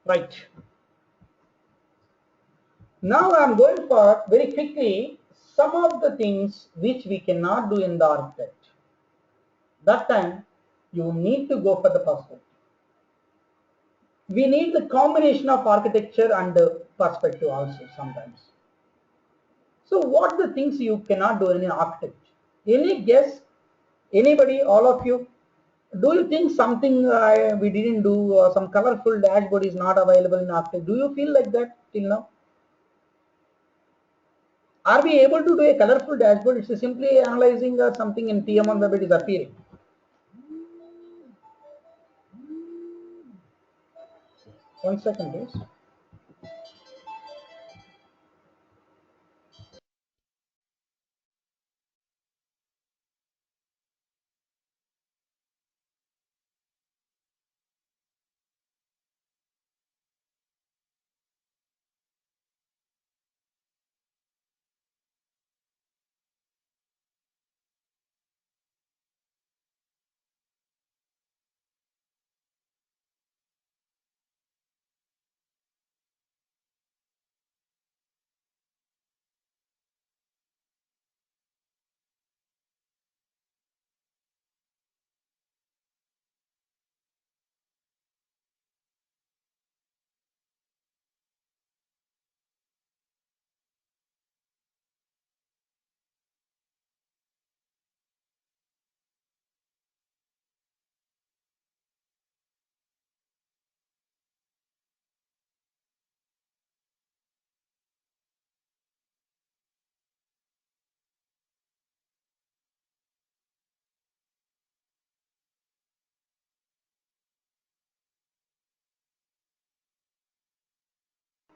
Right. Now I am going for very quickly some of the things which we cannot do in the architect. That time you need to go for the perspective. We need the combination of architecture and perspective also sometimes. So what the things you cannot do in an architect? Any guess? Anybody? All of you? Do you think something we didn't do or some colorful dashboard is not available in architect? Do you feel like that till now? Are we able to do a colorful dashboard? It's simply analyzing something in TM1 web it is appearing. One second, please.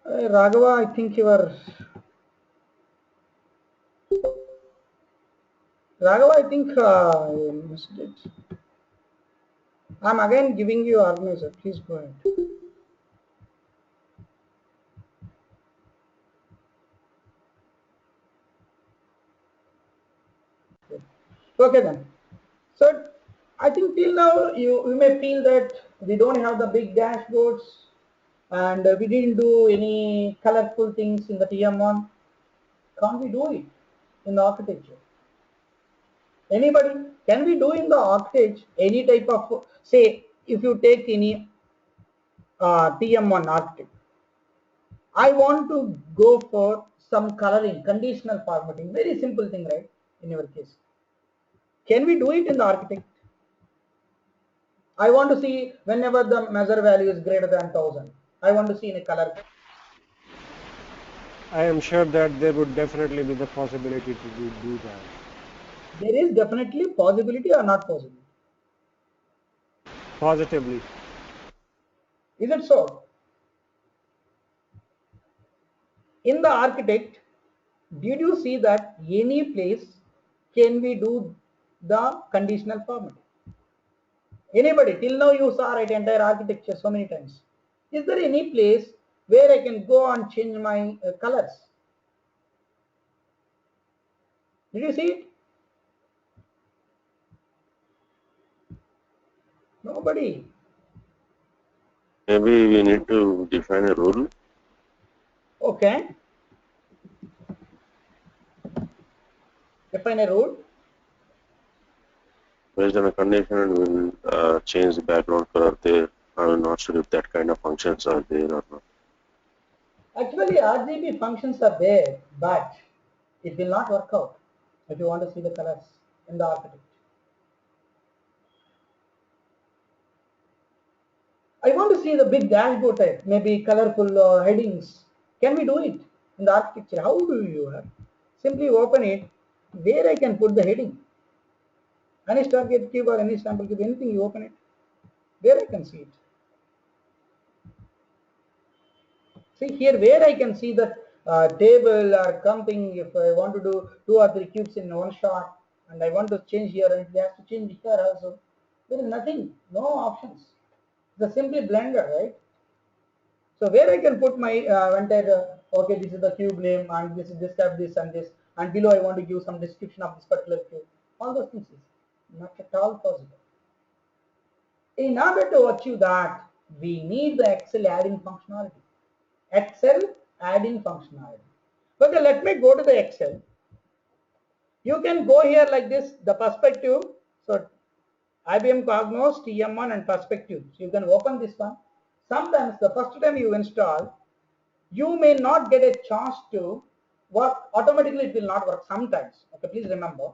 Raghava, I think you are. Raghava, I think I missed it. I'm again giving you organizer. Please go ahead. Okay then. So I think till now you may feel that we don't have the big dashboards and we didn't do any colorful things in the TM1. Can't we do it in the architecture? Anybody? Can we do in the architecture any type of, say, if you take any TM1 architect, I want to go for some coloring, conditional formatting, very simple thing, right? In your case, can we do it in the architect? I want to see whenever the measure value is greater than 1000. I want to see in a color. I am sure that there would definitely be the possibility to do that. There is definitely possibility or not possible. Positively. Is it so? In the architect, did you see that any place can we do the conditional formatting? Anybody? Till now you saw right entire architecture so many times. Is there any place where I can go and change my colors? Did you see it? Nobody. Maybe we need to define a rule. Okay. Define a rule. Based on a condition, and we'll change the background color there. I'm not sure if that kind of functions are there or not. Actually, RGB functions are there, but it will not work out if you want to see the colors in the architect. I want to see the big dashboard type, maybe colorful headings. Can we do it in the architecture? How do you simply open it where I can put the heading? Any target cube or any sample cube, anything you open it, where I can see it. See here where I can see the table or something. If I want to do 2 or 3 cubes in one shot and I want to change here and it has to change here also, there is nothing, no options. It's a simply blender, right? So where I can put my entire, okay, this is the cube name and this is this type, this and this, and below I want to give some description of this particular cube. All those things is not at all possible. In order to achieve that, We need the Excel add-in functionality. Excel add-in functionality. Okay, let me go to the Excel. You can go here like this, the perspective. So IBM Cognos TM1 and Perspective. So you can open this one. Sometimes the first time you install, you may not get a chance to work. Automatically it will not work sometimes. Okay, please remember.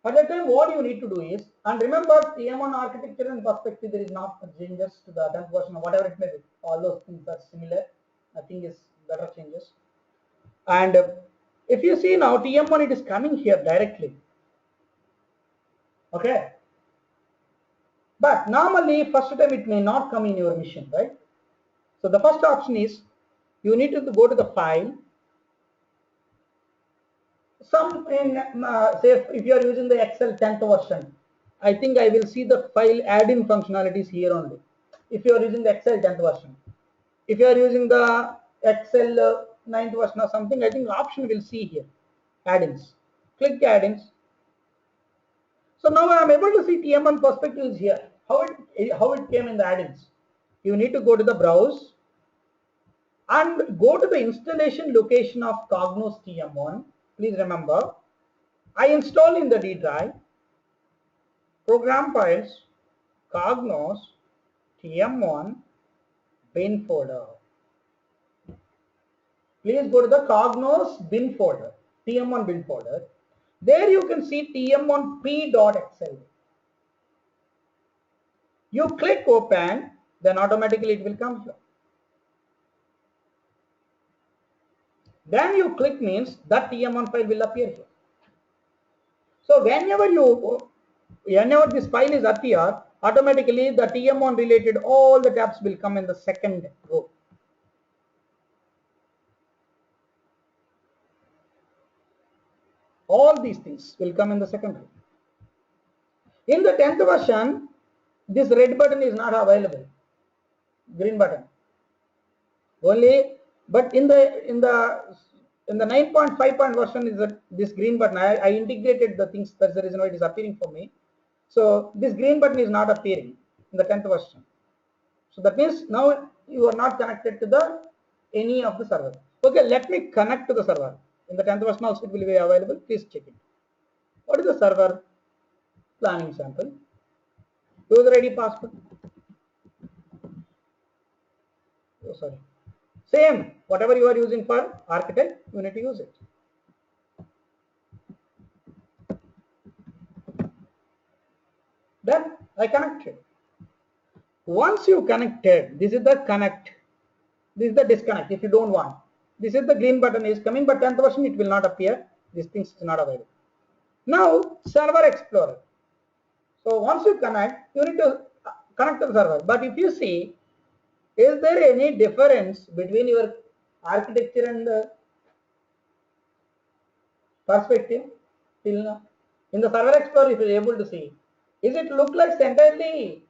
At that time, what you need to do is, and remember TM1 architecture and perspective, there is not changes to the 10th version or whatever it may be. All those things are similar. Nothing is better changes. And if you see now TM1, it is coming here directly. Okay. But normally, first time it may not come in your machine, right? So the first option is you need to go to the file. Some in say if you are using the Excel 10th version, I think I will see the file add-in functionalities here only. If you are using the Excel 10th version, if you are using the Excel 9th version or something, I think the option will see here add-ins. Click add-ins. So now I am able to see TM1 perspective is here. How it came in the add-ins? You need to go to the browse and go to the installation location of Cognos TM1. Please remember, I install in the D drive, program files, Cognos TM1 bin folder. Please go to the Cognos bin folder, TM1 bin folder. There you can see TM1p.xl. You click open, then automatically it will come here. Then you click means that TM1 file will appear here. So whenever this file is appear, automatically the TM1 related all the tabs will come in the second row. All these things will come in the second row. In the 10th version, this red button is not available. Green button. Only, but in the 9.5 version is this green button. I integrated the things. That's the reason why it is appearing for me. So this green button is not appearing in the 10th version. So that means now you are not connected to the any of the server. Okay, let me connect to the server. In the 10th version also it will be available. Please check it. What is the server? Planning sample. User ID password. Oh, sorry. Same. Whatever you are using for architect, you need to use it. Then I connected. Once you connected, this is the connect. This is the disconnect if you don't want. This is the green button is coming, but 10th version it will not appear. These things is not available. Now Server Explorer. So once you connect, you need to connect to the server. But if you see, is there any difference between your architecture and perspective till now? In the Server Explorer, if you are able to see, is it look like entirely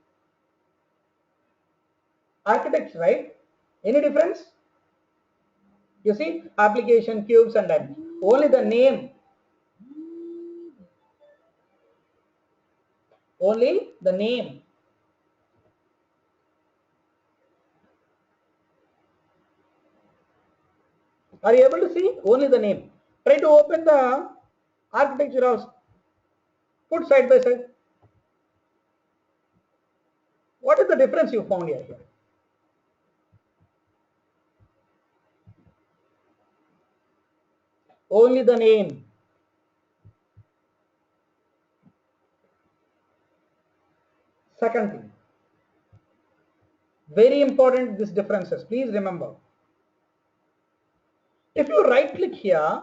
architecture, right? Any difference? You see, application, cubes, and then only the name. Only the name. Are you able to see? Only the name. Try to open the architecture also. Put side by side. What is the difference you found here? Only the name. Second thing. Very important, these differences. Please remember. If you right click here,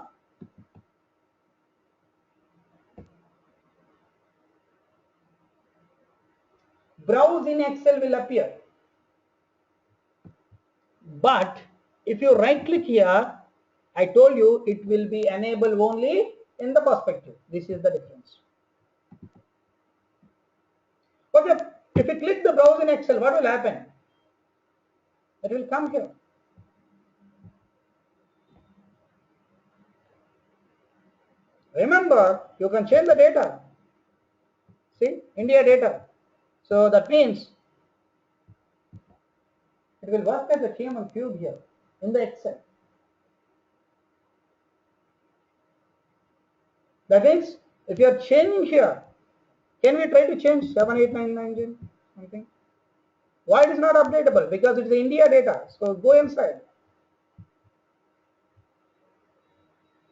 browse in Excel will appear. But if you right click here, I told you it will be enabled only in the perspective. This is the difference. Okay, if you click the browse in Excel, what will happen? It will come here. Remember, you can change the data. See, India data. So that means It will work as a TM1 cube here in the Excel. That means if you are changing here, can we try to change 7899 something? Why it is not updatable? Because it is India data. So go inside.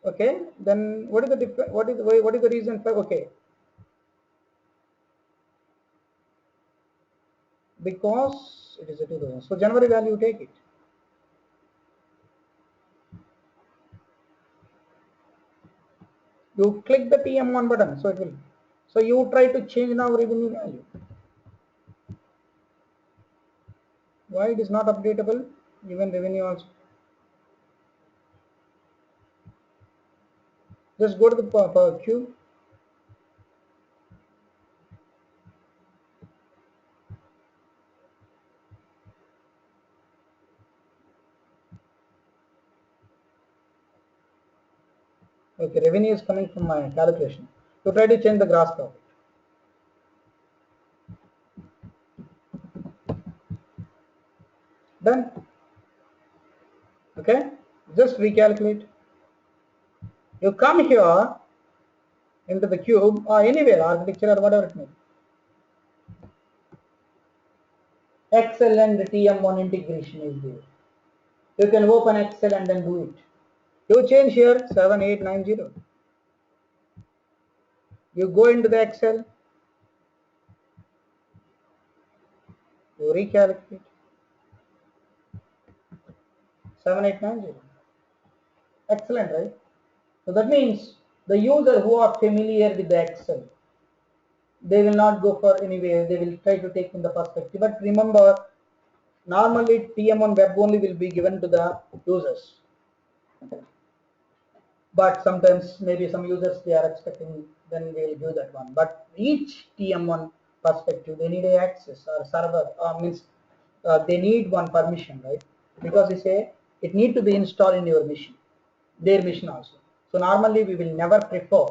Okay, then what is the what is the reason for okay? Because it is a 2000. So January value, take it. You click the TM1 button, so it will. So you try to change now revenue value. Why it is not updatable? Even revenue also. Just go to the per cube. Okay, revenue is coming from my calculation. So try to change the gross profit. Done. Okay, just recalculate. You come here into the cube or anywhere, architecture or whatever it may be. Excel and TM1 integration is there. You can open Excel and then do it. You change here 7890. You go into the Excel, you recalculate 7890. Excellent, right? So that means the user who are familiar with the Excel, they will not go for anywhere, they will try to take in the perspective. But remember, normally TM1 web only will be given to the users. But sometimes maybe some users they are expecting, then we will give that one. But each TM1 perspective, they need a access or server, means they need one permission, right? Because they say it need to be installed in your machine, their machine also. So normally we will never prefer,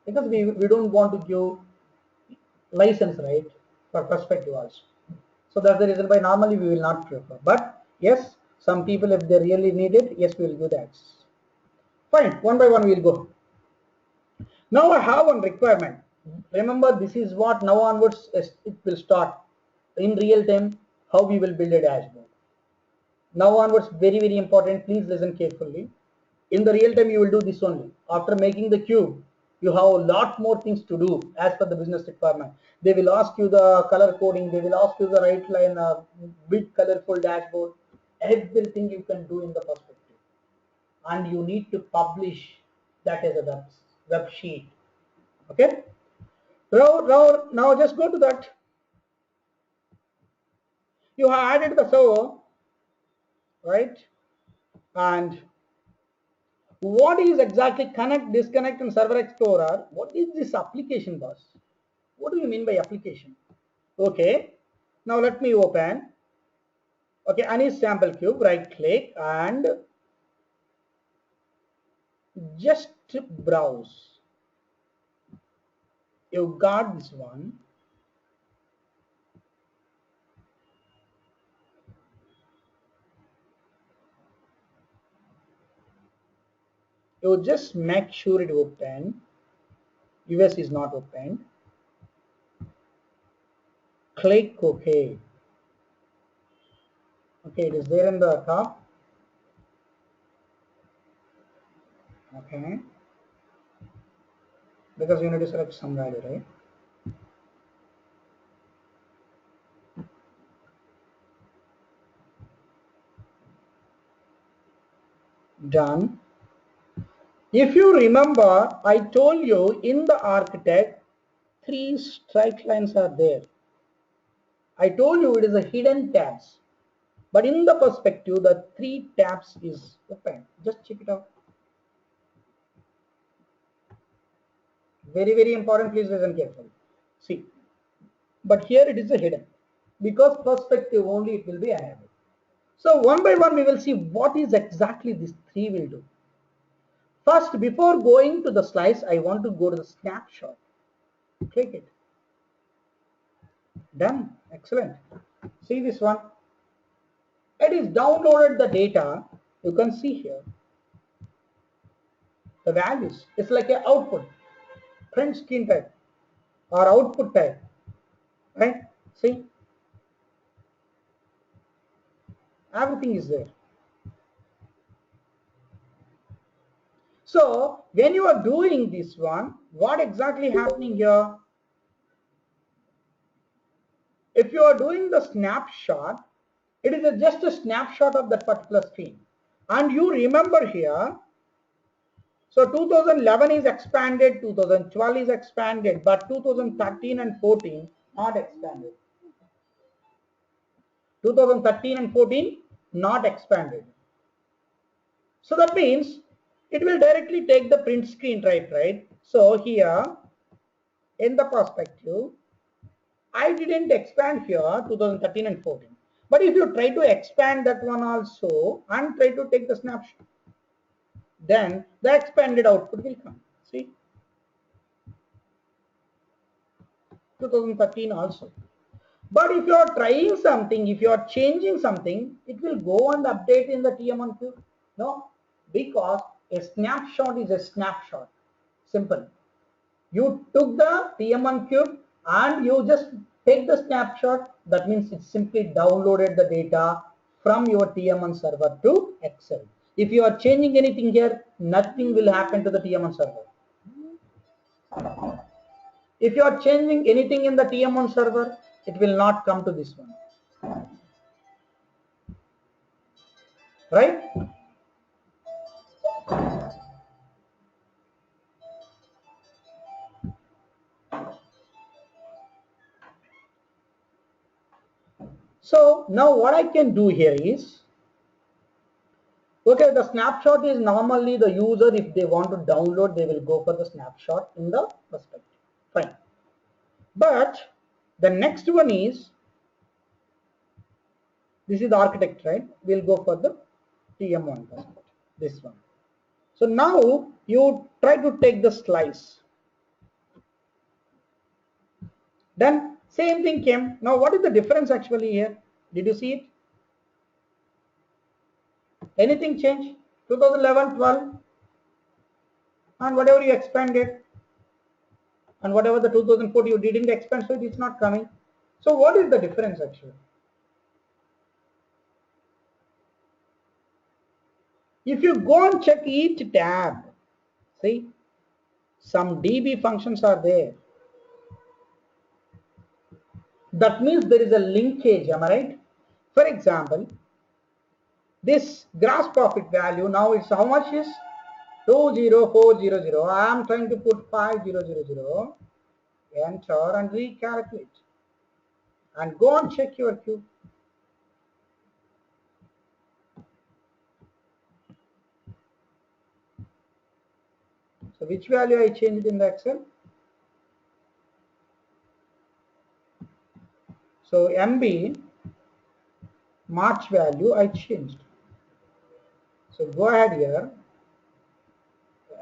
because we don't want to give license, right, for perspective also. So that's the reason why normally we will not prefer. But yes, some people if they really need it, yes, we will give the access. Fine, one by one we will go. Now I have one requirement. Remember, this is what now onwards it will start in real time how we will build a dashboard. Now onwards, very important. Please listen carefully. In the real time, you will do this only. After making the cube, you have a lot more things to do as per the business requirement. They will ask you the color coding. They will ask you the right line, big colorful dashboard. Everything you can do in the perspective, and you need to publish that as a web sheet. Okay. Now just go to that. You have added the server, right? And what is exactly connect, disconnect, and server explorer? What is this application, boss? What do you mean by application? Okay. Now let me open. Okay, any sample cube. Right click and just browse. You got this one. You just make sure it open. US is not open. Click OK. Okay, it is there in the top. Okay, because you need to select some value, right? Done. If you remember, I told you in the architect, 3 straight lines are there. I told you it is a hidden tabs, but in the perspective, the 3 tabs is open. Just check it out. Very important. Please listen carefully. See, but here it is a hidden, because perspective only it will be enabled. So one by one we will see what is exactly this 3 will do. First, before going to the slice, I want to go to the snapshot. Click it. Done. Excellent. See this one. It is downloaded the data. You can see here the values. It's like an output, print screen type or output type, right? See, everything is there. So when you are doing this one, what exactly happening here? If you are doing the snapshot, it is just a snapshot of that particular screen. And you remember here, so 2011 is expanded, 2012 is expanded, but 2013 and 14 not expanded. 2013 and 14 not expanded. So that means it will directly take the print screen type, right? So here in the perspective, I didn't expand here 2013 and 14. But if you try to expand that one also and try to take the snapshot, then the expanded output will come. See, 2013 also. But if you are trying something, if you are changing something, it will go and update in the TM1 cube. No, because a snapshot is a snapshot. Simple. You took the TM1 cube and you just take the snapshot. That means it simply downloaded the data from your TM1 server to Excel. If you are changing anything here, nothing will happen to the TM1 server. If you are changing anything in the TM1 server, it will not come to this one. Right? So now what I can do here is, okay, the snapshot is normally the user, if they want to download, they will go for the snapshot in the perspective. Fine. But the next one is, this is the architect, right? We'll go for the TM1 perspective, this one. So now you try to take the slice. Then same thing came. Now what is the difference actually here? Did you see it? Anything change? 2011, 12, and whatever you expanded, and whatever the 2014 you didn't expand, so it is not coming. So what is the difference actually? If you go and check each tab, see, some DB functions are there. That means there is a linkage, am I right? For example, this gross profit value, now it's how much is 20400. I am trying to put 5000, enter and recalculate, and go and check your queue. So which value I changed in the Excel? So MB March value I changed. So go ahead here,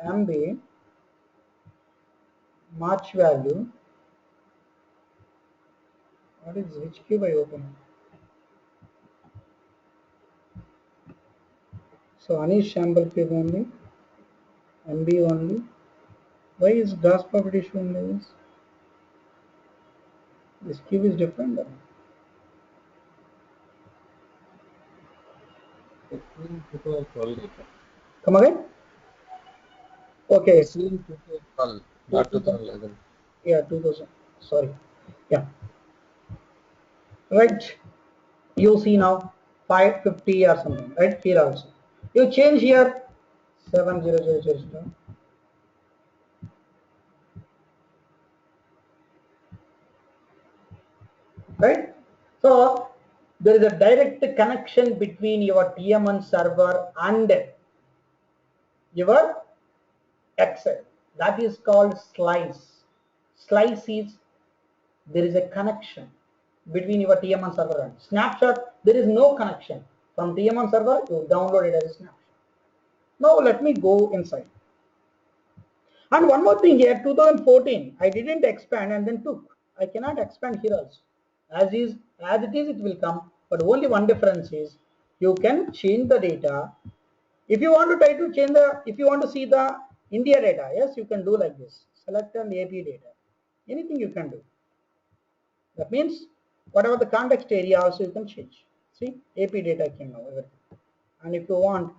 MB March value. What is which cube I open? So Anish sample cube only, MB only. Why is gross profit issue in this? This cube is different. Come again? Okay. It's in 2012, not 2011. Yeah, 2000. Sorry. Yeah. Right. You see now 550 or something. Right here also. You change here 70000. Right. So there is a direct connection between your TM1 server and your Excel. That is called slice. Slice is, there is a connection between your TM1 server and snapshot. There is no connection. From TM1 server, you download it as a snapshot. Now let me go inside. And one more thing here, 2014, I didn't expand and then took. I cannot expand here also. As it is, it will come. But only one difference is, you can change the data. If you want to try to change the, if you want to see the India data, yes, you can do like this. Select an AP data. Anything you can do. That means whatever the context area also you can change. See, AP data came now, everything. And if you want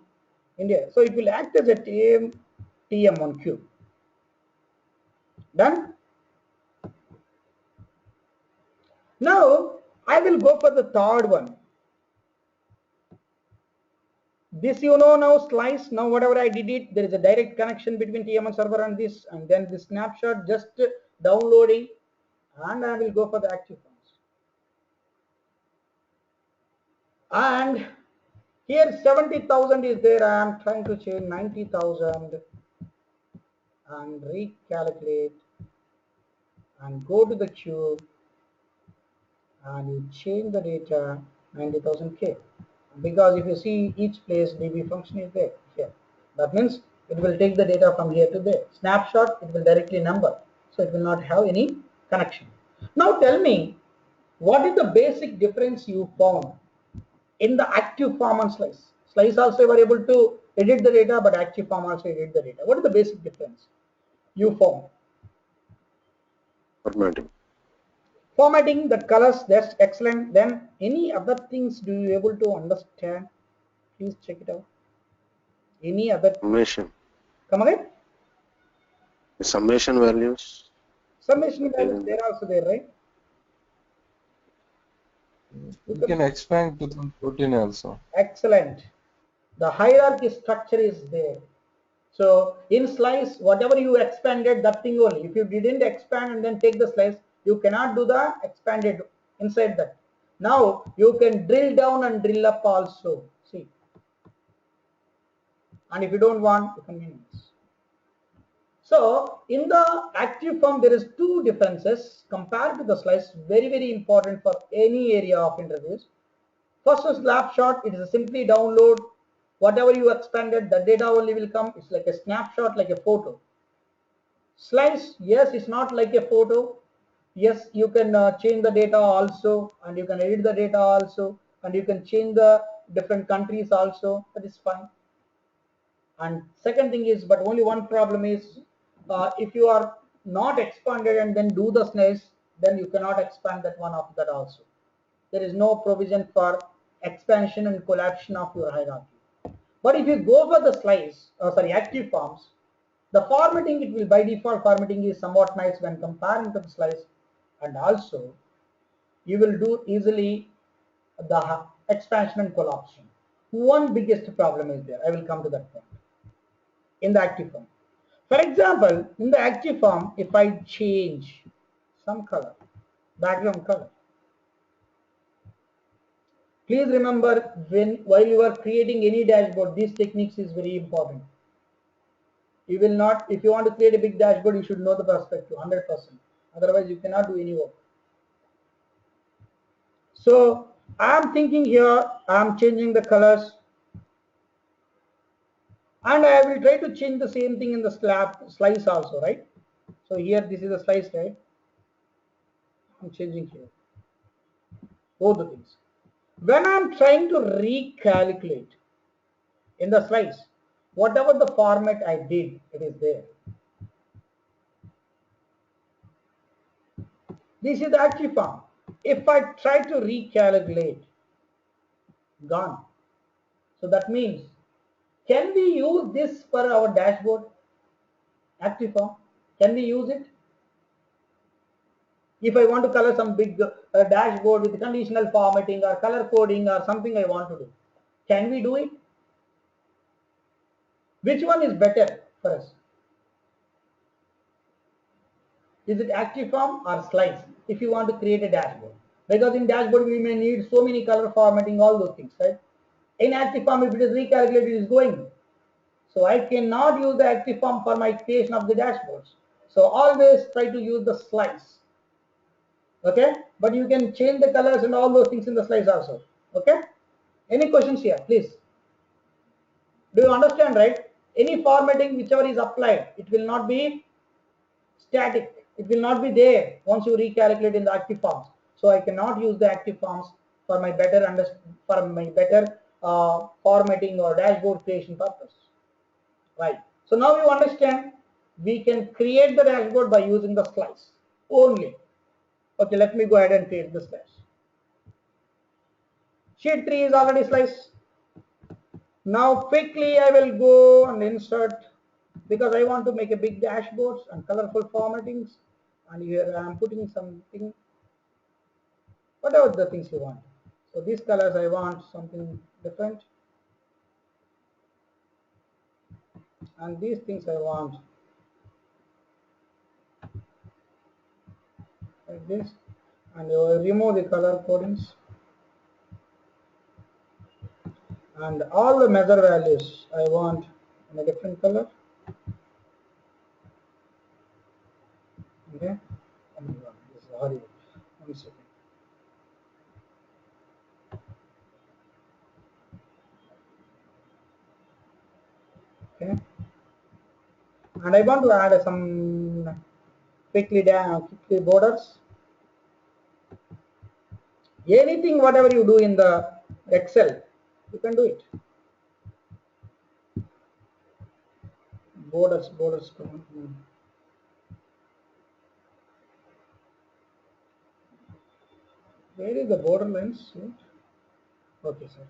India, so it will act as a TM1 cube. Done. Now I will go for the third one. This you know now slice. Now whatever I did it, there is a direct connection between TM1 server and this, and then the snapshot just downloading, and I will go for the active forms. And here 70,000 is there. I am trying to change 90,000 and recalculate and go to the cube and you change the data 90,000K, because if you see each place DB function is there here. That means it will take the data from here to there. Snapshot, it will directly number, so it will not have any connection. Now tell me, what is the basic difference you found in the active form and slice? Slice also you were able to edit the data, but active form also edit the data. What is the basic difference you found? Formatting. Formatting, the colors, that's excellent. Then any other things do you able to understand? Please check it out. Any other? Summation. Come again? The summation values. Summation values, they're also there, right? You can expand to the protein also. Excellent. The hierarchy structure is there. So in slice, whatever you expanded, that thing only. If you didn't expand and then take the slice, you cannot do the expanded inside that. Now you can drill down and drill up also. See. And if you don't want, you can minimize. So in the active form, there is two differences compared to the slice, very, very important for any area of interviews. First is snapshot, it is simply download whatever you expanded, the data only will come. It's like a snapshot, like a photo. Slice, yes, it's not like a photo. Yes, you can change the data also, and you can edit the data also, and you can change the different countries also. That is fine. And second thing is, but only one problem is, if you are not expanded and then do the slice, then you cannot expand that one of that also. There is no provision for expansion and collapsion of your hierarchy. But if you go for the slice, active forms, the formatting, it will by default formatting is somewhat nice when comparing to the slice, and also you will do easily the expansion and collapsion. One biggest problem is there. I will come to that point. In the active form, for example, in the active form, if I change some color, background color, please remember, while you are creating any dashboard, these techniques is very important. You will not, if you want to create a big dashboard, you should know the perspective 100%. Otherwise, you cannot do any work. So I am thinking here, I am changing the colors, and I will try to change the same thing in the slice also, right? So here, this is a slice, right? I'm changing here both the things. When I'm trying to recalculate in the slice, whatever the format I did, it is there. This is the active form. If I try to recalculate, gone. So that means, can we use this for our dashboard? Active form, can we use it? If I want to color some big dashboard with conditional formatting or color coding or something I want to do, can we do it? Which one is better for us? Is it active form or slice if you want to create a dashboard? Because in dashboard we may need so many color formatting, all those things, right? In active form, if it is recalculated, it is going. So I cannot use the active form for my creation of the dashboards. So always try to use the slice. Okay, but you can change the colors and all those things in the slice also. Okay, any questions here, please? Do you understand, right? Any formatting whichever is applied, it will not be static. It will not be there once you recalculate in the active forms. So I cannot use the active forms for my better formatting or dashboard creation purpose. Right. So now you understand we can create the dashboard by using the slice only. Okay, let me go ahead and create the slice. Sheet 3 is already sliced. Now quickly I will go and insert, because I want to make a big dashboards and colorful formattings, and here I am putting something, whatever the things you want. So these colors I want something different, and these things I want like this, and you will remove the color codings, and all the measure values I want in a different color. Okay. Oh my God, this is horrible. 1 second. Okay. And I want to add some quickly borders. Anything whatever you do in the Excel, you can do it. Borders. Where is the border lines? Okay, sir.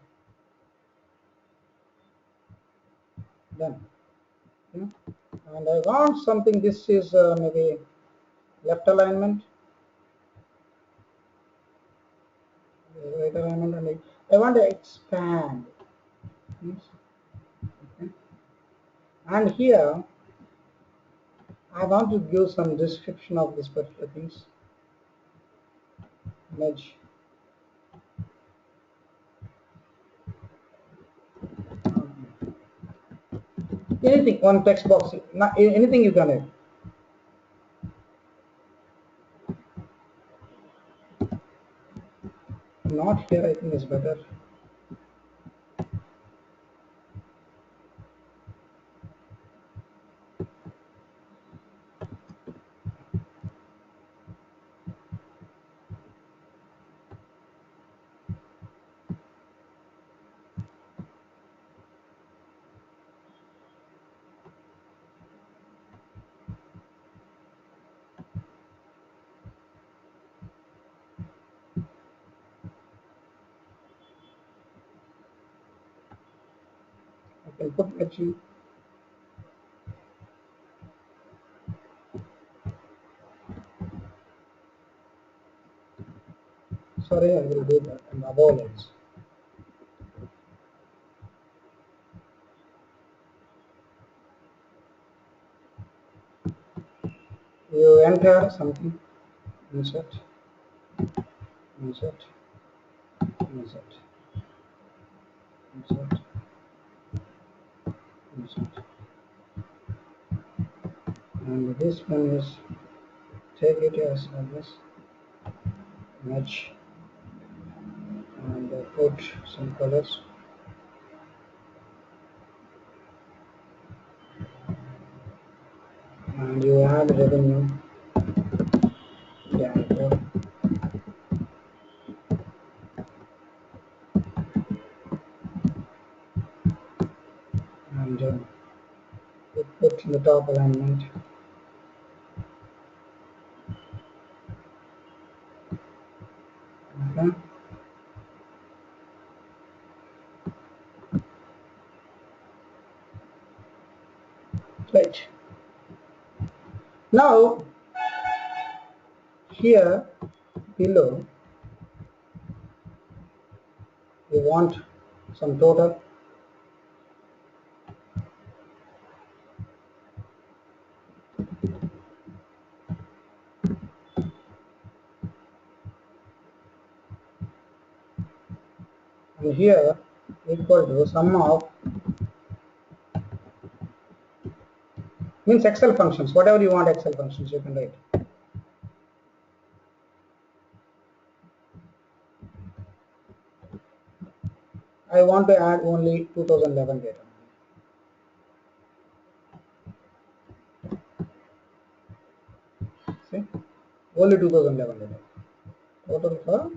Done. Okay. And I want something. This is maybe left alignment, right alignment, and I want to expand. Yes. Okay. And here I want to give some description of this particular things. Image. Anything, one text box, not, anything you can add. Not here, I think is better. I can put actually. Sorry, I will do that. And above lines. You enter something, insert, insert, insert, insert, insert. And this one is take it as this, match, and put some colors. And you add revenue, dashboard, and you put in the top alignment. Okay. Right. Now here below you want some total, and here equal to sum of, means Excel functions, whatever you want Excel functions you can write. I want to add only 2011 data. See, only 2011 data. Total for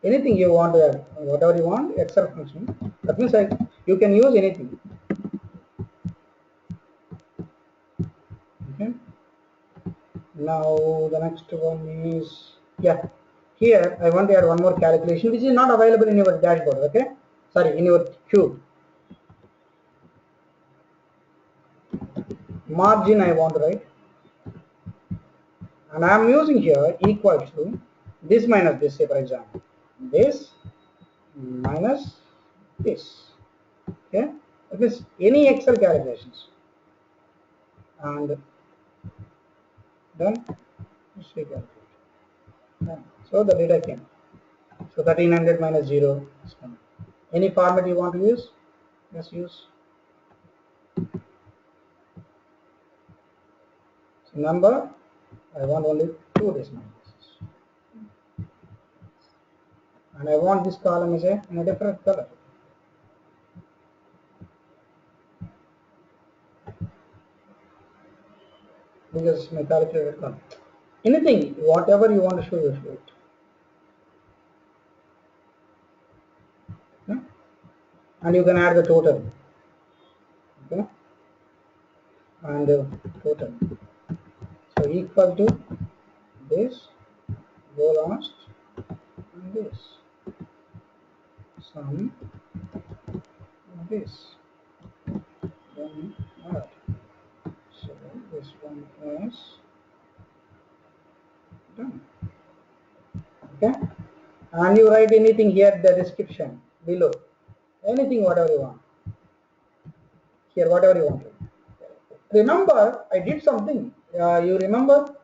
anything you want to add, whatever you want, Excel function. That means you can use anything. Okay. Now the next one is, yeah, here I want to add one more calculation which is not available in your dashboard. Okay, sorry, in your cube. Margin I want to write, and I am using here equal to this minus this, say for example this minus this. Okay, that is any Excel calculations, and done. So the data came. So 1300 minus 0 is coming. Any format you want to use, just use. So number, I want only 2 decimal places. And I want this column is in a different color. Because my calculator column. Anything, whatever you want to show, you show it. Okay? And you can add the total. Okay? And total. So equal to this, go last, and this. Sum this. Then add. So this one is done. Okay, and you write anything here, the description below, anything whatever you want here, whatever you want. Remember, I did something. You remember,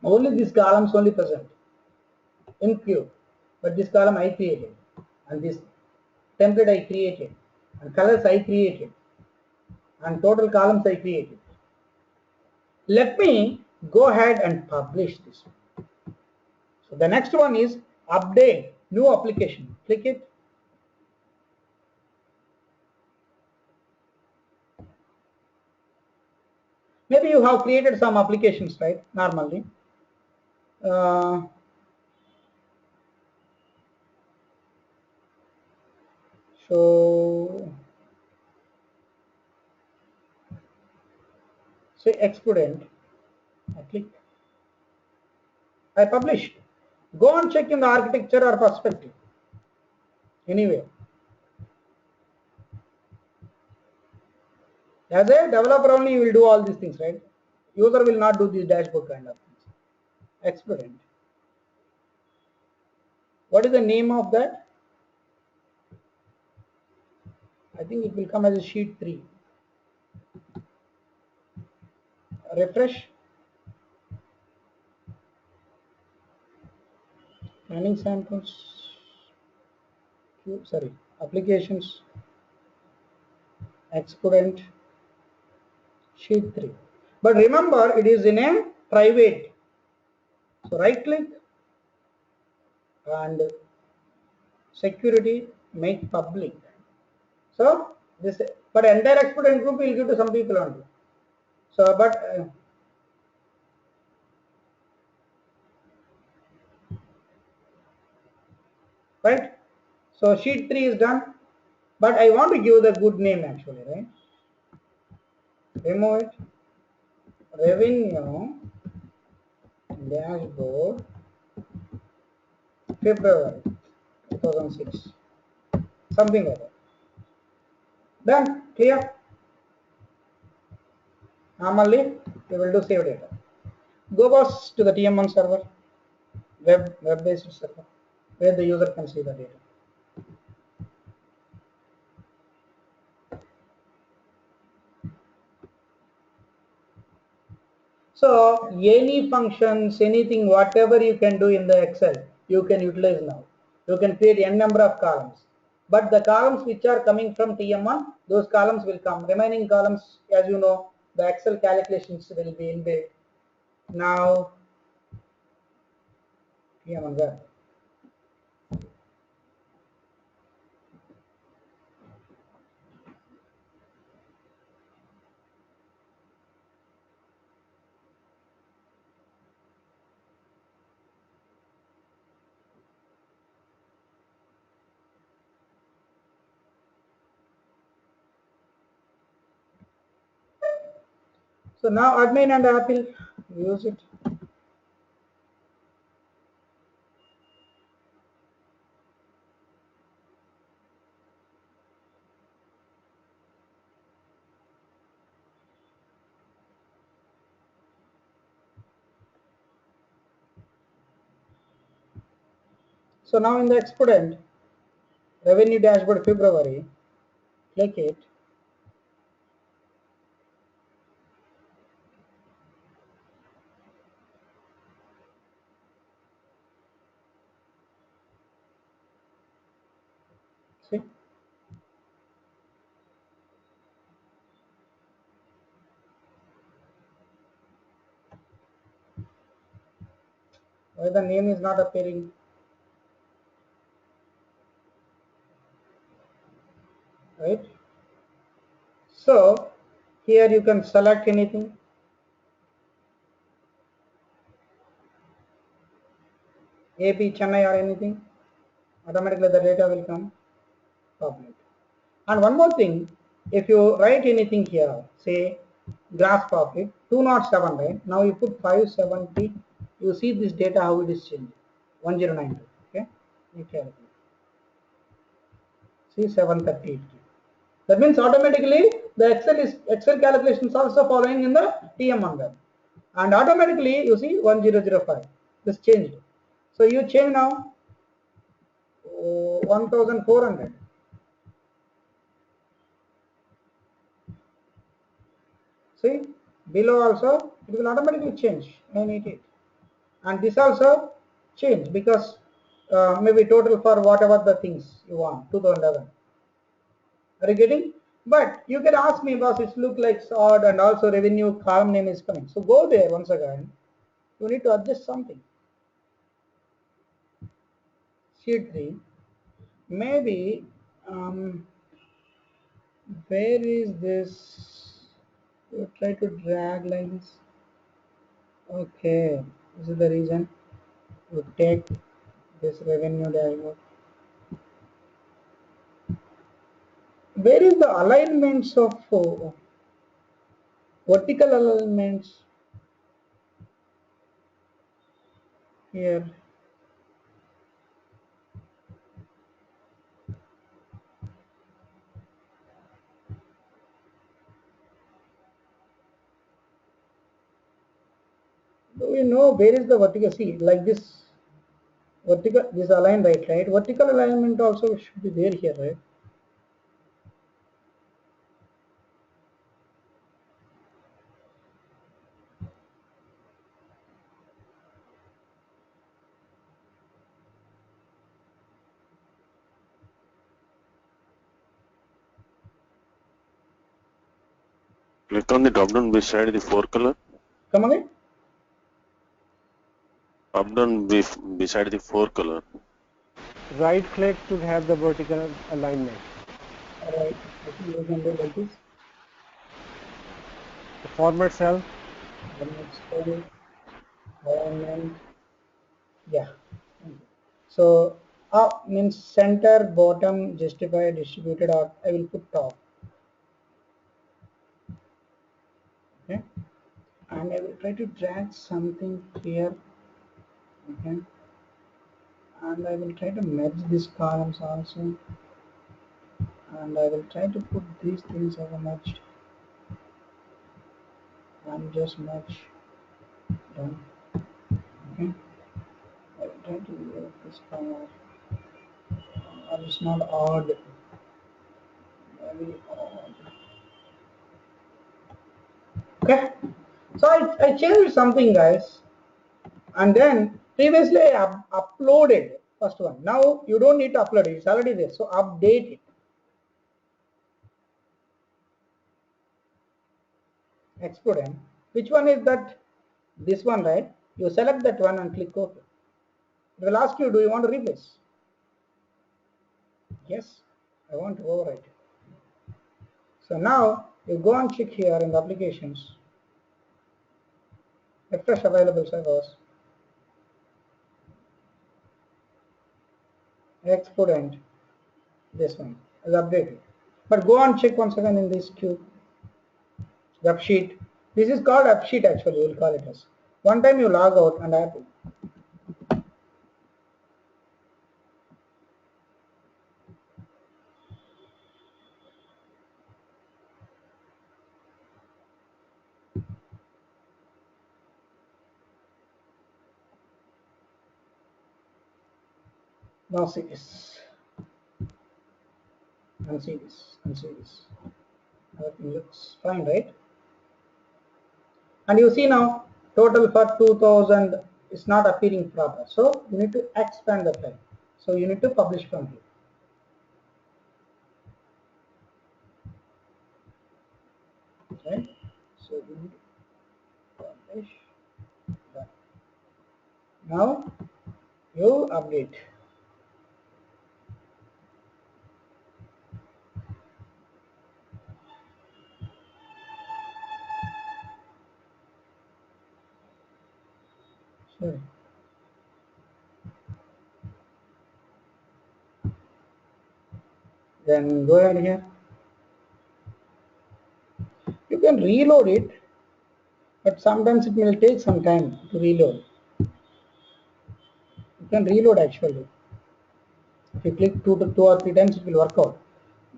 only these columns only present in cube, but this column I created, and this template I created, and colors I created, and total columns I created. Let me go ahead and publish this one. So the next one is update new application. Click it. Maybe you have created some applications, right? Normally. Uh, so say excludent. I click. I publish. Go and check in the architecture or perspective. Anyway, as a developer only, you will do all these things, right? User will not do these dashboard kind of things. Excludent. What is the name of that? I think it will come as a sheet 3. Refresh. Planning samples. Sorry, applications. Excludent. Sheet 3. But remember, it is in a private. So right click and security, make public. So this, but entire excludent group will give to some people only. So, but right. So sheet 3 is done, but I want to give the good name actually, right? Remove it. Revenue dashboard February 2006, something like that. Done. Clear. Normally we will do save data. Go boss to the TM1 server, web based server, where the user can see the data. So any functions, anything, whatever you can do in the Excel, you can utilize now. You can create n number of columns, but the columns which are coming from TM1, those columns will come. Remaining columns, as you know, the Excel calculations will be inbuilt. Now TM1 web. So now admin and Apple use it. So now in the exponent, revenue dashboard February, click it. See? Why the name is not appearing? Right? So here you can select anything. AP Chennai or anything. Automatically the data will come public. And one more thing, if you write anything here, say gross profit 207, right? Now you put 570, you see this data how it is changed. 1092. Okay? You calculate. See 738. That means automatically the Excel calculations also following in the TM1 web. And automatically you see 1005. This changed. So you change now 1400. See below also it will automatically change 988. And this also change because maybe total for whatever the things you want 2011. Are you getting? But you can ask me, boss, it look like odd and also revenue column name is coming. So go there once again. You need to adjust something. Sheet 3. Maybe where is this? You try to drag lines. Okay, this is the reason. You take this revenue diagram. Where is the alignments of vertical alignments here? Do you know where is the vertical? See, like this vertical, this align right? Vertical alignment also should be there here, right? Click on the drop down beside the four color. Come again? Up down beside the four color. Right click to have the vertical alignment. Alright, I think you can do like this. The format cell. Alignment. Yeah. So up means center, bottom, justify, distributed, or I will put top. Okay. And I will try to drag something here. Okay. And I will try to merge these columns also. And I will try to put these things as a merged. And just merge. Done. Okay. I will try to make this color. Or it's not odd. Very odd. Okay. So I changed something, guys. And then previously I uploaded first one. Now you don't need to upload it, it's already there. So update it. Explode. Which one is that? This one, right? You select that one and click OK. It will ask you, do you want to replace? Yes, I want to overwrite it. So now you go and check here in the applications. Refresh available servers. Exponent. This one is updated. But go and check once again in this queue. Web sheet. This is called app sheet actually, we'll call it as. One time you log out and app. Now see this. And see this. And see this. Everything looks fine, right? And you see now total for 2000 is not appearing proper. So you need to expand the file. So you need to publish from here. Right? So you need to publish that. Now you update. Sure. Then go ahead here. You can reload it, but sometimes it will take some time to reload. You can reload actually. If you click two or three times, it will work out.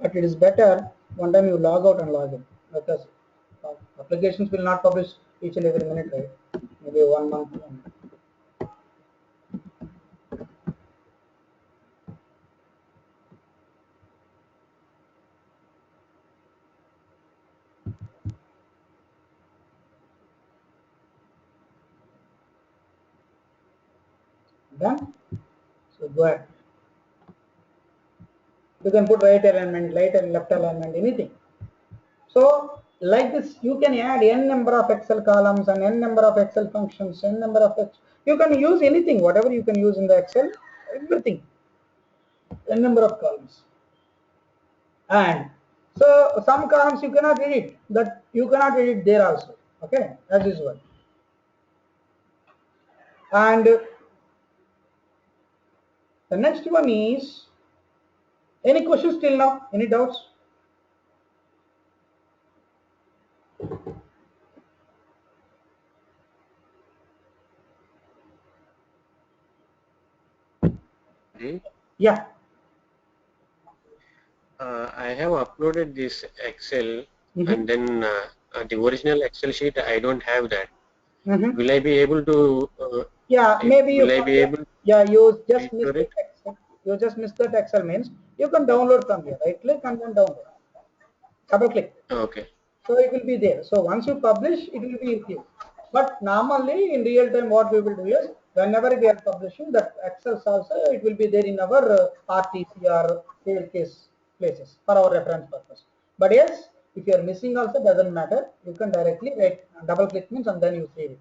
But it is better one time you log out and log in, because applications will not publish each and every minute, right? Maybe 1 month. Done. So go ahead. You can put right alignment, right and left alignment, anything. So like this, you can add n number of Excel columns and n number of Excel functions, n number of you can use anything, whatever you can use in the Excel, everything, n number of columns. And so some columns you cannot edit, that you cannot edit there also, okay, as usual. And the next one is, any questions till now, any doubts? Yeah. I have uploaded this Excel and then the original Excel sheet, I don't have that. Will I be able to? Yeah, maybe you. Will I be able? Yeah, you just missed it? that Excel. You just missed that Excel means you can download from here. Right click and then download. Double click. Okay. So it will be there. So once you publish, it will be with you. But normally in real time, what we will do is whenever we are publishing that Excel also, it will be there in our RTC or sale case places for our reference purpose. But yes, if you are missing also, doesn't matter. You can directly double click means and then you save it.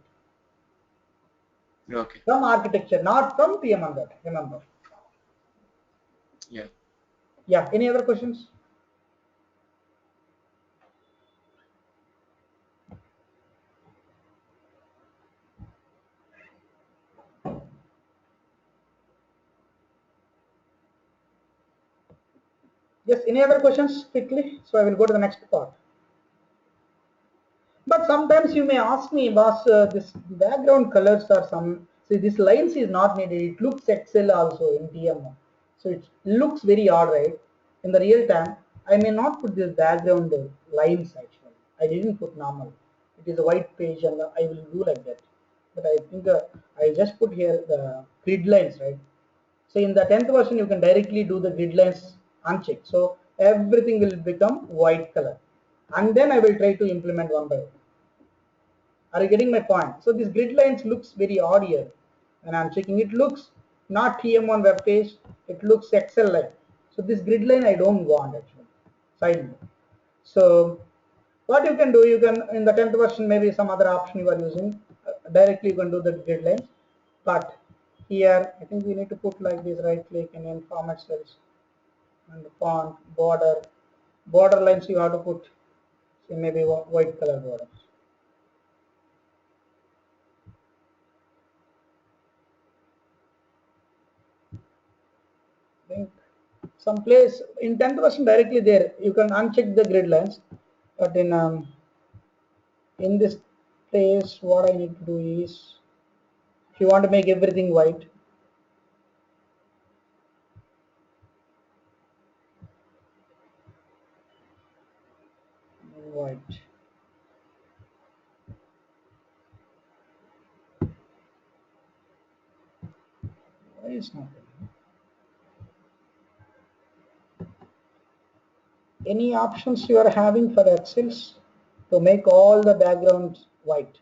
Okay. From architecture, not from TM1, remember. Yeah. Yeah. Any other questions? Yes. Any other questions quickly? So I will go to the next part. But sometimes you may ask me, boss, this background colors are some. See, this lines is not needed. It looks Excel also in TM1. So it looks very odd, right? In the real time, I may not put this background lines actually. I didn't put normal. It is a white page and I will do like that. But I think I just put here the grid lines, right? So in the 10th version, you can directly do the grid lines unchecked. So everything will become white color. And then I will try to implement one by one. Are you getting my point? So this grid lines looks very odd here. And I'm checking, it looks not TM1 web page, it looks Excel like. So this grid line I don't want actually. Side note. So what you can do, you can in the 10th version maybe some other option you are using, directly you can do the grid lines. But here I think we need to put like this, right click and then format cells and font border lines you have to put, say maybe white color border. I think some place in 10th version directly there you can uncheck the grid lines, but in In this place, what I need to do is, if you want to make everything white, white. Why is not there? Any options you are having for Excels to make all the backgrounds white?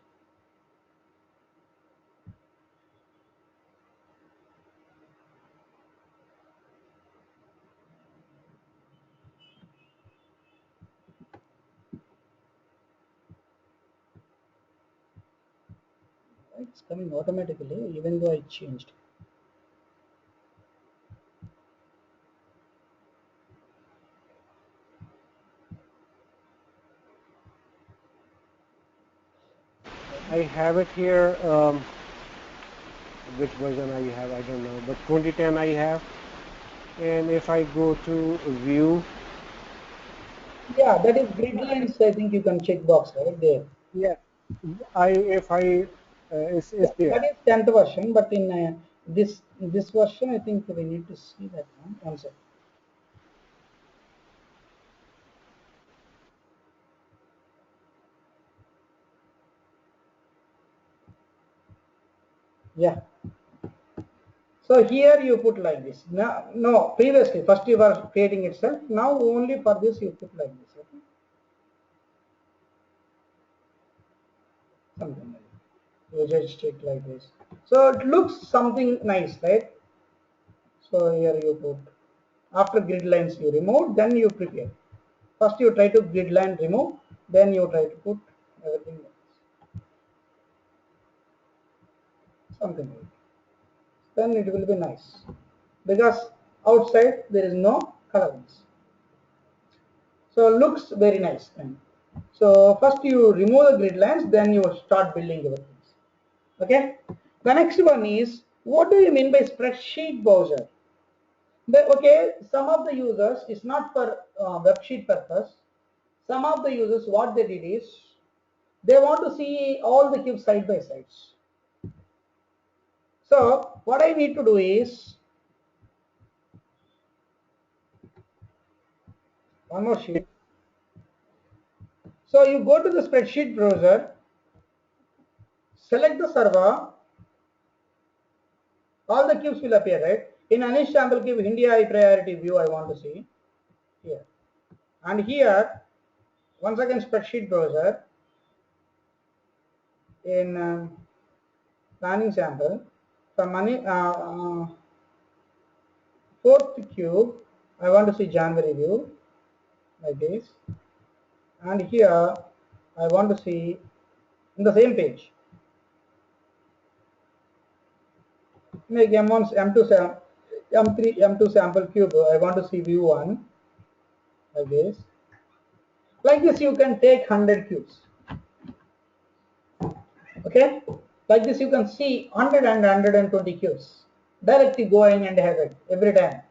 It's coming automatically even though I changed. I have it here. Which version I have, I don't know, but 2010 I have. And if I go to view, Yeah, that is grid lines. I think you can check box right there. yeah, if I it's Yeah, there. that is 10th version, but in this version, I think we need to see that one. One second. Yeah. So here you put like this. Now, no, previously, first you were creating itself. Now only for this you put like this. Okay? Something like that. You just take like this. So it looks something nice, right? So here you put. After grid lines you remove, then you prepare. First you try to grid line remove, then you try to put everything else. Something like that. Then it will be nice. Because outside there is no colorings. So looks very nice. So first you remove the grid lines, then you start building your things. Okay. The next one is, what do you mean by spreadsheet browser? Okay, some of the users, it's not for worksheet purpose. Some of the users, what they did is, they want to see all the cubes side by sides. So what I need to do is, one more sheet. So you go to the spreadsheet browser, select the server, all the cubes will appear, right? In Anish sample cube, India high priority view I want to see here. And here, once again spreadsheet browser, in planning sample, from fourth cube, I want to see January view, like this. And here, I want to see in the same page, make M1, M2, M3, M2 sample cube, I want to see view 1, like this. Like this, you can take 100 cubes. Okay, like this, you can see 100 and 120 cubes directly going and have it every time.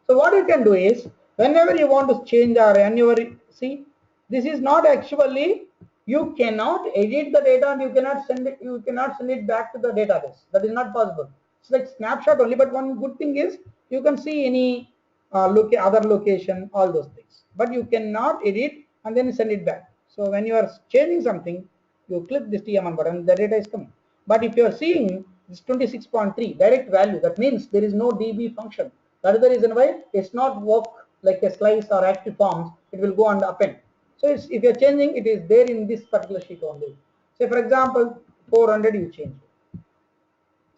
So what you can do is, whenever you want to change or whenever, see, this is not actually, you cannot edit the data and you cannot send it back to the database. That is not possible. It's like snapshot only. But one good thing is, you can see any other location, all those things. But you cannot edit and then send it back. So when you are changing something, you click this TM1 button, the data is coming. But if you are seeing this 26.3 direct value, that means there is no DB function. That is the reason why it's not work like a slice or active forms. It will go and append. So if you're changing, it is there in this particular sheet only. Say for example, 400 you change.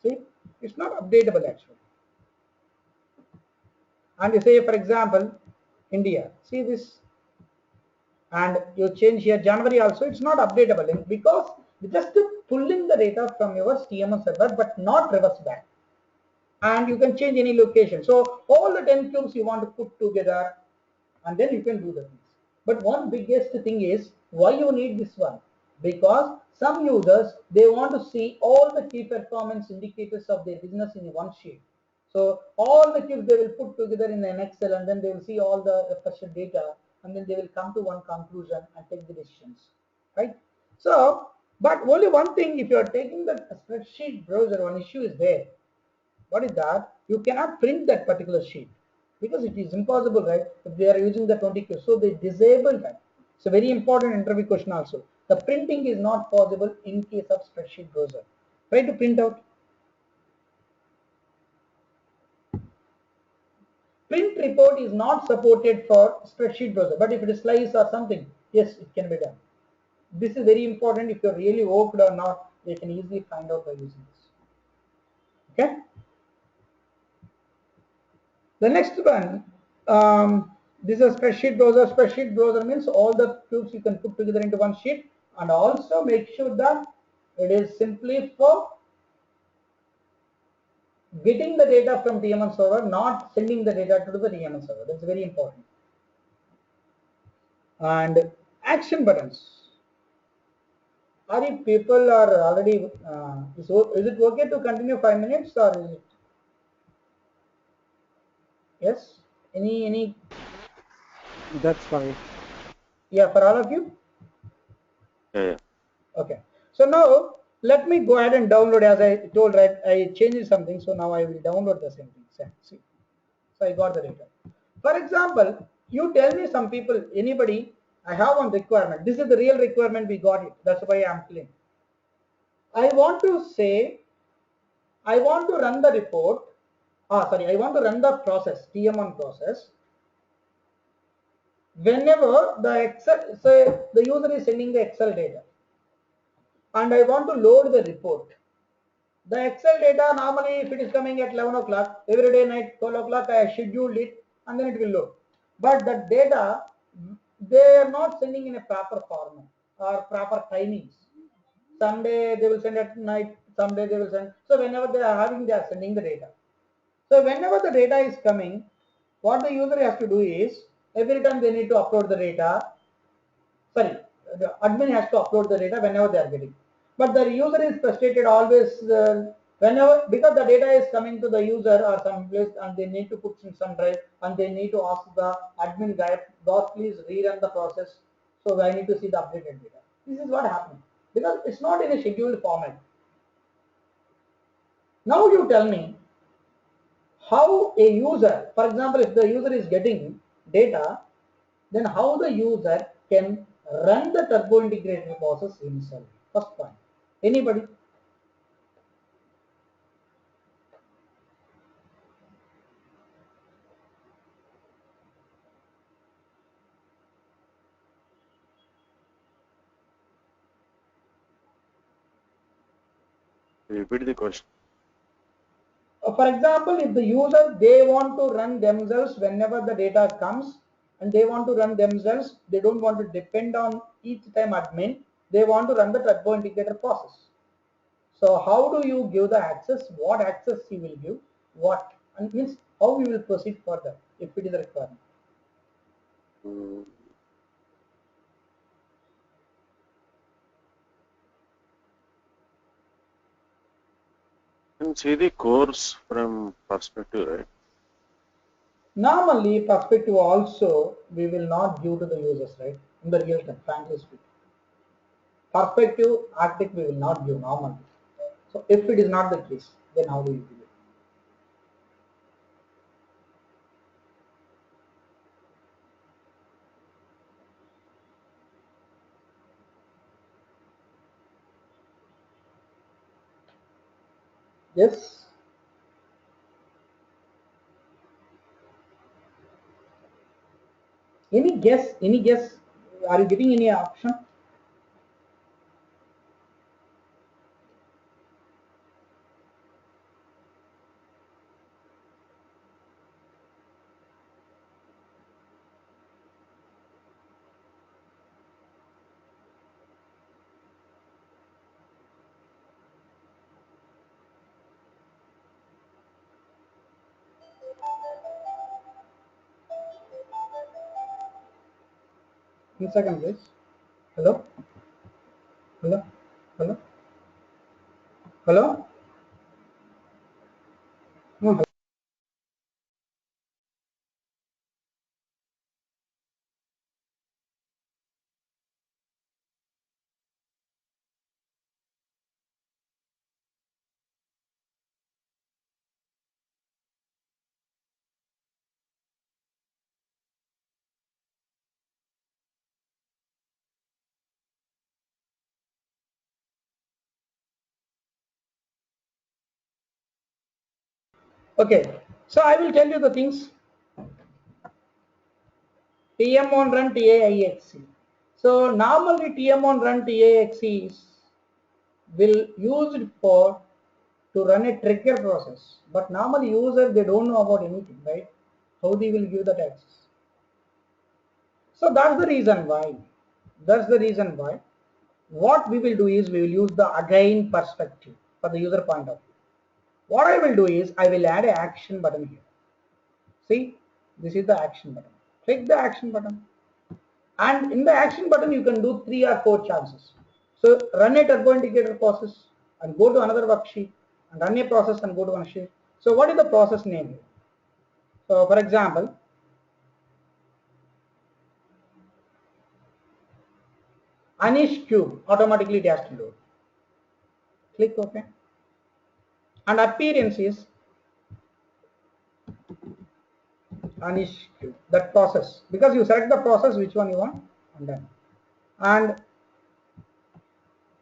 See, it's not updatable actually. And you say for example, India. See this, and you change here January also. It's not updatable because just pulling the data from your TMS server, but not reverse back. And you can change any location. So all the 10 cubes you want to put together, and then you can do the things. But one biggest thing is why you need this one, because some users, they want to see all the key performance indicators of their business in one sheet. So all the cubes they will put together in an Excel, and then they will see all the refreshed data, and then they will come to one conclusion and take the decisions, right? So, but only one thing, if you are taking the spreadsheet browser, one issue is there. What is that? You cannot print that particular sheet because it is impossible, right? If they are using the 20Q, so they disable that. It's a very important interview question also. The printing is not possible in case of spreadsheet browser. Try to print out. Print report is not supported for spreadsheet browser, but if it is slice or something, yes, it can be done. This is very important. If you're really worked or not, they can easily find out by using this. Okay. The next one, this is a spreadsheet browser. Spreadsheet browser means all the cubes you can put together into one sheet, and also make sure that it is simply for getting the data from TM1 server, not sending the data to the TM1 server. That's very important. And action buttons. Are you people are already, is it okay to continue 5 minutes or is it? Yes? Any? That's fine. Yeah, for all of you? Yeah. Okay. So now let me go ahead and download, as I told, right? I changed something, so now I will download the same thing. See. So I got the data. For example, you tell me some people, anybody, I have one requirement. This is the real requirement, we got it. That's why I'm filling. I want to say, I want to run the report. I want to run the process, TM1 process. Whenever the Excel, say the user is sending the Excel data, and I want to load the report. The Excel data, normally if it is coming at 11 o'clock, every day night 12 o'clock I scheduled it and then it will load. But the data, they are not sending in a proper format or proper timings. Someday they will send at night, someday they will send. So whenever they are having, they are sending the data. So whenever the data is coming, what the user has to do is, every time they need to upload the data, sorry, the admin has to upload the data whenever they are getting. But the user is frustrated always whenever, because the data is coming to the user or some place and they need to put in some drive and they need to ask the admin guy, boss, please rerun the process. So I need to see the updated data. This is what happened because it's not in a scheduled format. Now you tell me how a user, for example, if the user is getting data, then how the user can run the turbo integrated process himself. First point. Anybody? Repeat the question. For example, if the user, they want to run themselves whenever the data comes and they want to run themselves, they don't want to depend on each time admin, they want to run the turbo integrator process. So how do you give the access? What access you will give? What? And means how we will proceed further if it is a requirement. Mm. You can see the course from perspective, right? Normally, perspective also we will not give to the users, right? In the real time, frankly speaking. Perspective, architect we will not give normally. So if it is not the case, then how do you give it? Yes. Any guess? Any guess? Are you giving any option? In second please. Hello? Hello? Hello? Hello? No, Okay, so I will tell you the things. TM1 run TAIXC. So normally TM1 run TAIXC will used for to run a trigger process, but normally user they don't know about anything, right? How they will give that access? So that's the reason why. That's the reason why. What we will do is we will use the again perspective for the user point of view. What I will do is I will add an action button here. See, this is the action button. Click the action button. And in the action button, you can do 3 or 4 chances. So run a turbo indicator process and go to another worksheet and run a process and go to one sheet. So what is the process name here? So for example, Anish cube automatically dash to load. Click OK. And appearance is Anish cube, that process. Because you select the process, which one you want, and then. And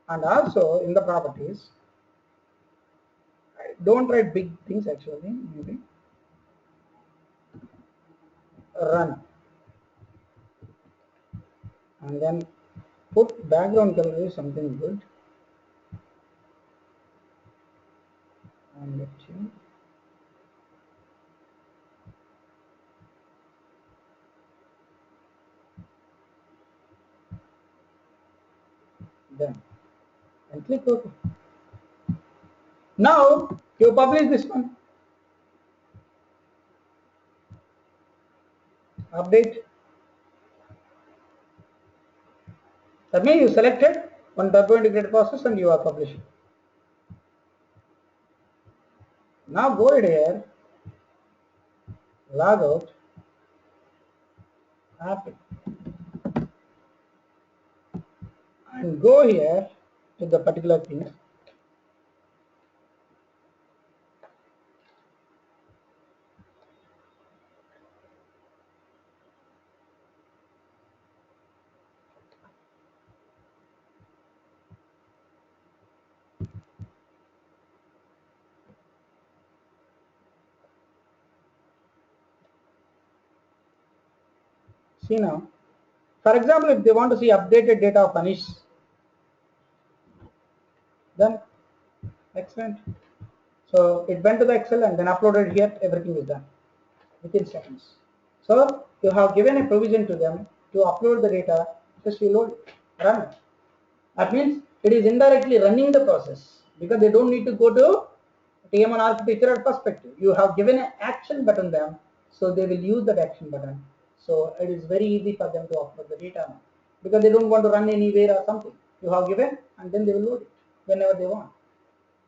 also in the properties, don't write big things actually, maybe run and then put background color is something good and let's see. Then and click OK. Now you publish this one, update. That means you selected one turbo integrated process and you are publishing. Now go ahead here, log out, happy, and go here to the particular thing. See now, for example, if they want to see updated data of Anish, then excellent. So it went to the Excel and then uploaded here, everything is done within seconds. So you have given a provision to them to upload the data, just you load it, run it. That means it is indirectly running the process because they don't need to go to TM1 architecture or perspective. You have given an action button them, so they will use that action button. So it is very easy for them to upload the data now because they don't want to run anywhere or something. You have given and then they will load it whenever they want.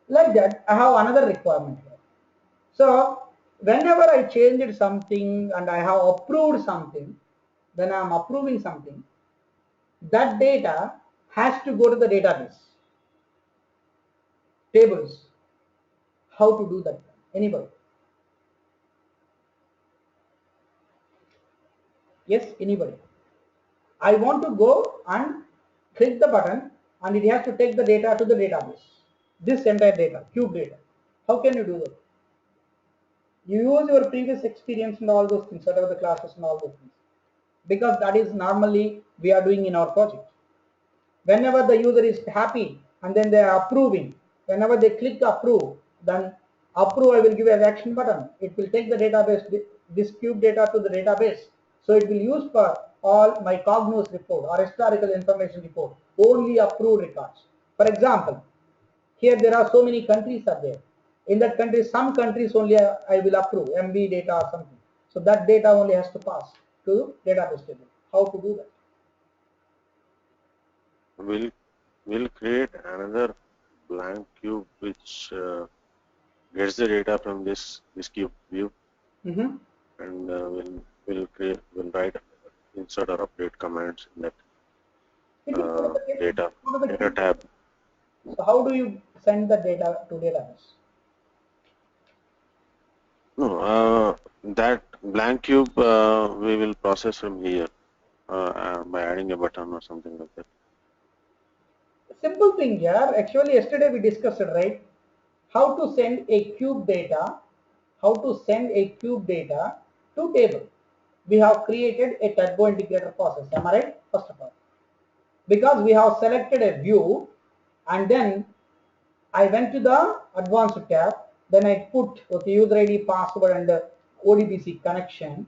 Like that, I have another requirement here. So whenever I changed something and I have approved something, when I am approving something, that data has to go to the database tables. How to do that? Anybody? Yes, anybody? I want to go and click the button and it has to take the data to the database. This entire data, cube data. How can you do that? You use your previous experience and all those things, whatever the classes and all those things. Because that is normally we are doing in our project. Whenever the user is happy and then they are approving, whenever they click approve, then approve I will give an action button. It will take the database, this cube data to the database. So it will use for all my Cognos report or historical information report, only approved records. For example, here there are so many countries are there. In that country, some countries only I will approve, MB data or something. So that data only has to pass to database table. How to do that? We'll create another blank cube which gets the data from this cube view, and we'll write insert or update commands in that data tab. So how do you send the data to database? No, that blank cube we will process from here by adding a button or something like that. Simple thing here. Actually, yesterday we discussed it, right? How to send a cube data how to send a cube data to table. We have created a turbo integrator process. Am I right? First of all, because we have selected a view, and then I went to the advanced tab, then I put okay, user ID, password, and ODBC connection,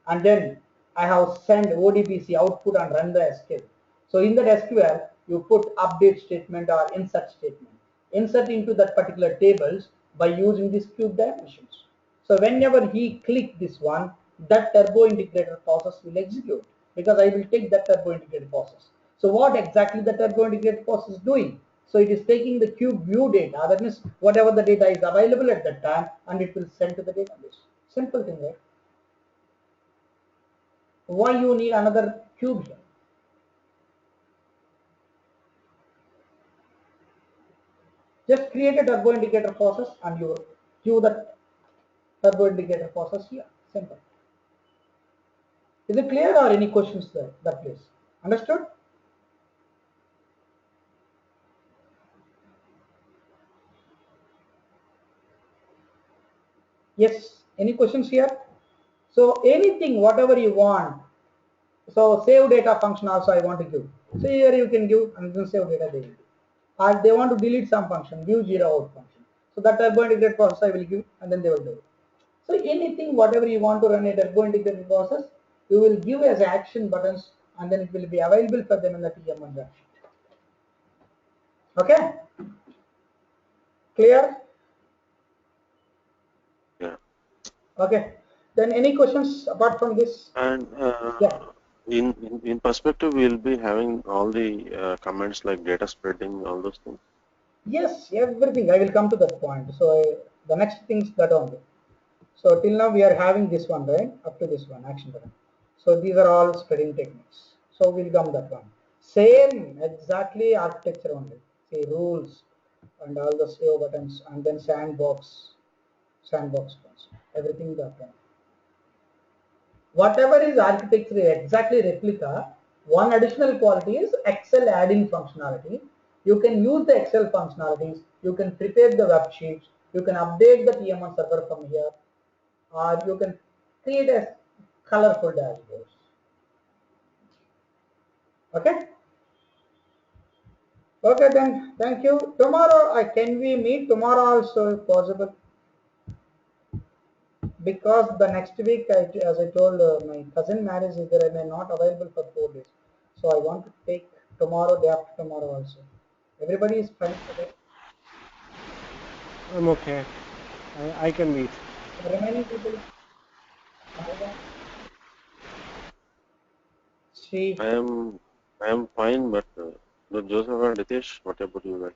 and then I have sent ODBC output and run the SQL. So in that SQL, you put update statement or insert statement. Insert into that particular tables by using these cube dimensions. So whenever he click this one, that turbo integrator process will execute because I will take that turbo integrator process. So what exactly the turbo integrator process is doing? So it is taking the cube view data, that means whatever the data is available at that time, and it will send to the database. Simple thing, right? Why you need another cube here? Just create a turbo indicator process and you queue the turbo indicator process here. Simple. Is it clear or any questions there? That place. Understood? Yes. Any questions here? So anything, whatever you want. So save data function also I want to give. So here you can give and then save data they will do. Or they want to delete some function, view zero out function. So that turbo integrated process I will give and then they will do it. So anything, whatever you want to run a turbo integrated process, you will give as action buttons and then it will be available for them in the TM1 sheet. Okay? Clear? Yeah. Okay. Then any questions apart from this? And Yeah. in perspective, we'll be having all the comments like data spreading, all those things. Yes, everything. I will come to that point. So the next things that only. So till now we are having this one, right? Up to this one, action button. So these are all spreading techniques. So we'll come that one. Same, exactly architecture only. See rules and all the save buttons and then sandbox ones. Everything that one. Whatever is architecture exactly replica, one additional quality is Excel add-in functionality. You can use the Excel functionalities, you can prepare the web sheets, you can update the TM1 server from here, or you can create a colorful dashboards. Okay? Okay then, thank you. Tomorrow, can we meet tomorrow also if possible? Because the next week, as I told, my cousin marriage is there and I'm not available for 4 days. So I want to take tomorrow, day after tomorrow also. Everybody is fine for that. I'm okay. I can meet. The remaining people, I see, am I am fine, but Joseph and Ritesh, what about you guys?